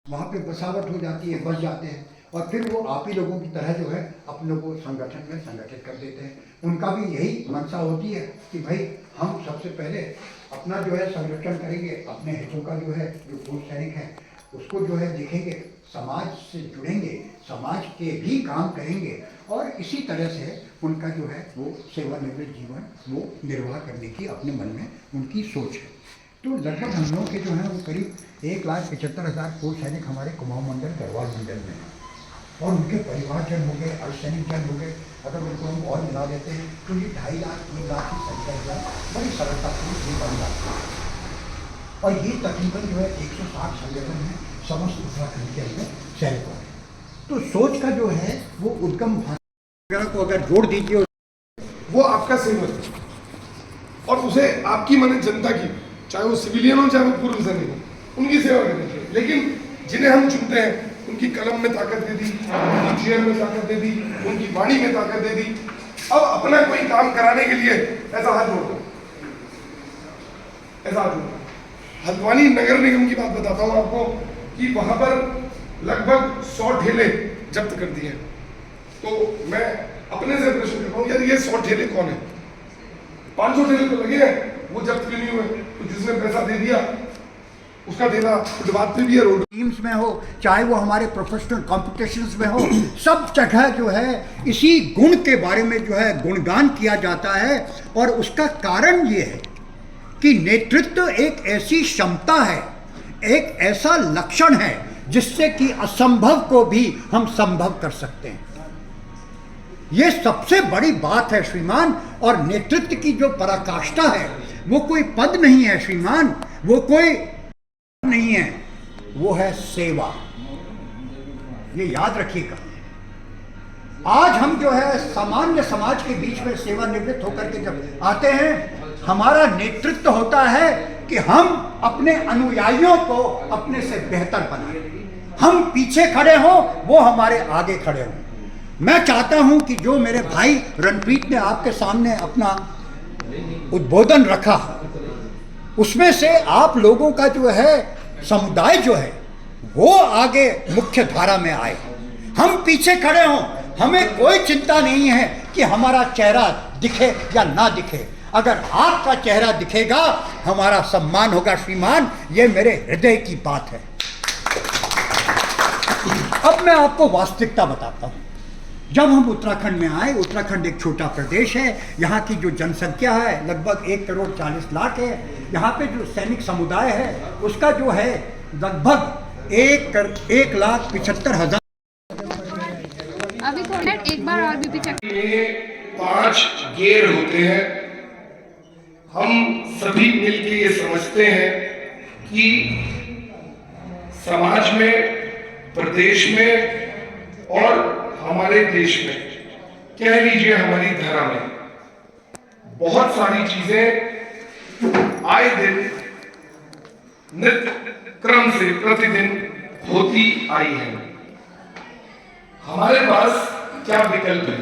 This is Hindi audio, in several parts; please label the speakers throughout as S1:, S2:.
S1: वहाँ पे बसावट हो जाती है, बस जाते हैं और फिर वो आप ही लोगों की तरह जो है अपनों को संगठन में संगठित कर देते हैं। उनका भी यही मंशा होती है कि भाई हम सबसे पहले अपना जो है संरक्षण करेंगे, अपने हितों का जो है जो पूर्व सैनिक हैं उसको जो है देखेंगे, समाज से जुड़ेंगे, समाज के भी काम करेंगे और इसी तरह से उनका जो है वो सेवानिवृत्त जीवन वो निर्वाह करने की अपने मन में उनकी सोच है। तो लगभग हम लोगों के जो है वो करीब 1,75,000 पूर्व सैनिक हमारे कुमाऊं मंडल गढ़वाल मंडल में हैं और उनके परिवारजन हो गए, अर्धसैनिक जन हो गए। अगर उनको हम और मिला देते हैं तो ये 2.5 लाख 3 लाख की संख्या जो है बड़ी सरलतापूर्वक ये बन जाती है और ये तकरीबन जो है 160 संगठन है समस्त उत्तराखंड के अंदर सैनिकों में। तो सोच का जो है वो उद्गम वगैरह को अगर जोड़ दीजिए,
S2: वो आपका सेवक है और उसे आपकी माने जनता की, चाहे वो सिविलियन हो चाहे वो पूर्व सैनिक हो, उनकी सेवा करनी चाहिए। लेकिन जिन्हें हम चुनते हैं उनकी कलम में ताकत दे दी, उनकी चेयर में ताकत दे दी, उनकी वाणी में ताकत दे दी। अब अपना कोई काम कराने के लिए ऐसा हाथ जोड़ दो, ऐसा हाथ जोड़ दो। हल्द्वानी नगर निगम की बात बताता हूँ आपको कि वहां पर लगभग 100 ठेले जब्त कर दिए। तो मैं अपने से प्रश्न करता हूँ, यार ये 100 ठेले कौन है? 500 ठेले तो लगे हैं, वो जब्त क्यों नहीं हुए? तो जिसने पैसा दे दिया उसका देना फुटपाथ पे भी है, रोड
S1: टीम्स में हो, चाहे वो हमारे प्रोफेशनल कॉम्पिटिशन्स में हो, सब जगह जो है इसी गुण के बारे में जो है गुणगान किया जाता है। और उसका कारण ये है कि नेतृत्व एक ऐसी क्षमता है, एक ऐसा लक्षण है जिससे कि असंभव को भी हम संभव कर सकते हैं। ये सबसे बड़ी बात है श्रीमान। और नेतृत्व की जो पराकाष्ठा है वो कोई पद नहीं है श्रीमान, वो कोई नहीं है, वो है सेवा। ये याद रखिएगा। आज हम जो है सामान्य समाज के बीच में सेवानिवृत्त होकर के जब आते हैं, हमारा नेतृत्व होता है कि हम अपने अनुयायियों को अपने से बेहतर बनाएं। हम पीछे खड़े हों, वो हमारे आगे खड़े हों। मैं चाहता हूं कि जो मेरे भाई रणप्रीत ने आपके सामने अपना उद्बोधन रखा, उसमें से आप लोगों का जो है समुदाय जो है वो आगे मुख्य धारा में आए, हम पीछे खड़े हों। हमें कोई चिंता नहीं है कि हमारा चेहरा दिखे या ना दिखे। अगर आपका चेहरा दिखेगा हमारा सम्मान होगा श्रीमान, ये मेरे हृदय की बात है। अब मैं आपको वास्तविकता बताता हूं। जब हम उत्तराखंड में आए, उत्तराखंड एक छोटा प्रदेश है, यहाँ की जो जनसंख्या है लगभग 1,40,00,000 है। यहाँ पे जो सैनिक समुदाय है उसका जो है लगभग 1,75,000।
S3: अभी थोड़ा एक बार और बीपी चेक।
S2: ये 5 गेर होते हैं। हम सभी मिलकर ये समझते हैं कि समाज में, प्रदेश में और हमारे देश में, कह लीजिए हमारी धरा में, बहुत सारी चीजें आए दिन नित्य क्रम से प्रतिदिन होती आई है। हमारे पास क्या विकल्प है?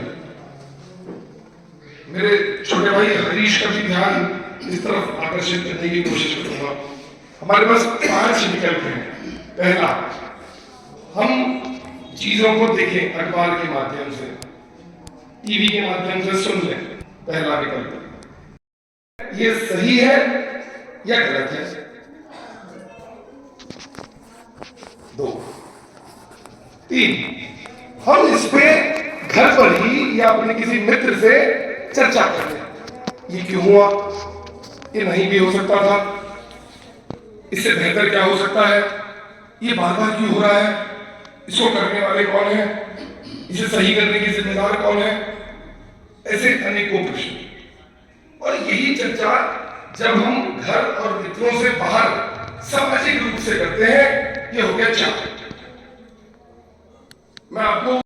S2: मेरे छोटे भाई हरीश का भी ध्यान इस तरफ आकर्षित करने की कोशिश करूंगा। हमारे पास 5 विकल्प हैं। पहला, हम चीजों को देखें अखबार के माध्यम से, टीवी के माध्यम से सुन लें। पहला विकल्प, ये सही है या गलत है? 2, 3, हम इस पे घर पर ही या अपने किसी मित्र से चर्चा करते हैं। ये क्यों हुआ? ये नहीं भी हो सकता था, इससे बेहतर क्या हो सकता है? ये बार बार क्यों हो रहा है? इसको करने वाले कौन है? इसे सही करने के जिम्मेदार कौन है? ऐसे अनेकों प्रश्न। और यही चर्चा जब हम घर और मित्रों से बाहर सामाजिक रूप से करते हैं, ये हो गया चार। मैं आपको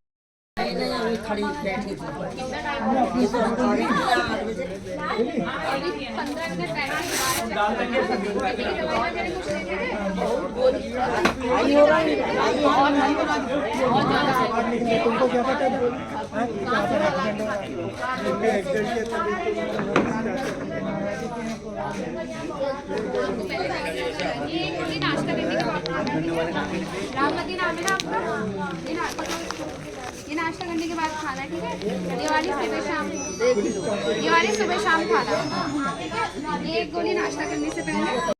S4: तुमको क्या पता
S3: ये नाश्ता करने के बाद खाना है। रामवती नाम है ना आपका? ये नाश्ता करने के बाद खाना, ठीक है? ये वाली सुबह शाम, ये वाली सुबह शाम खाना, ठीक है? ये एक गोली नाश्ता करने से पहले।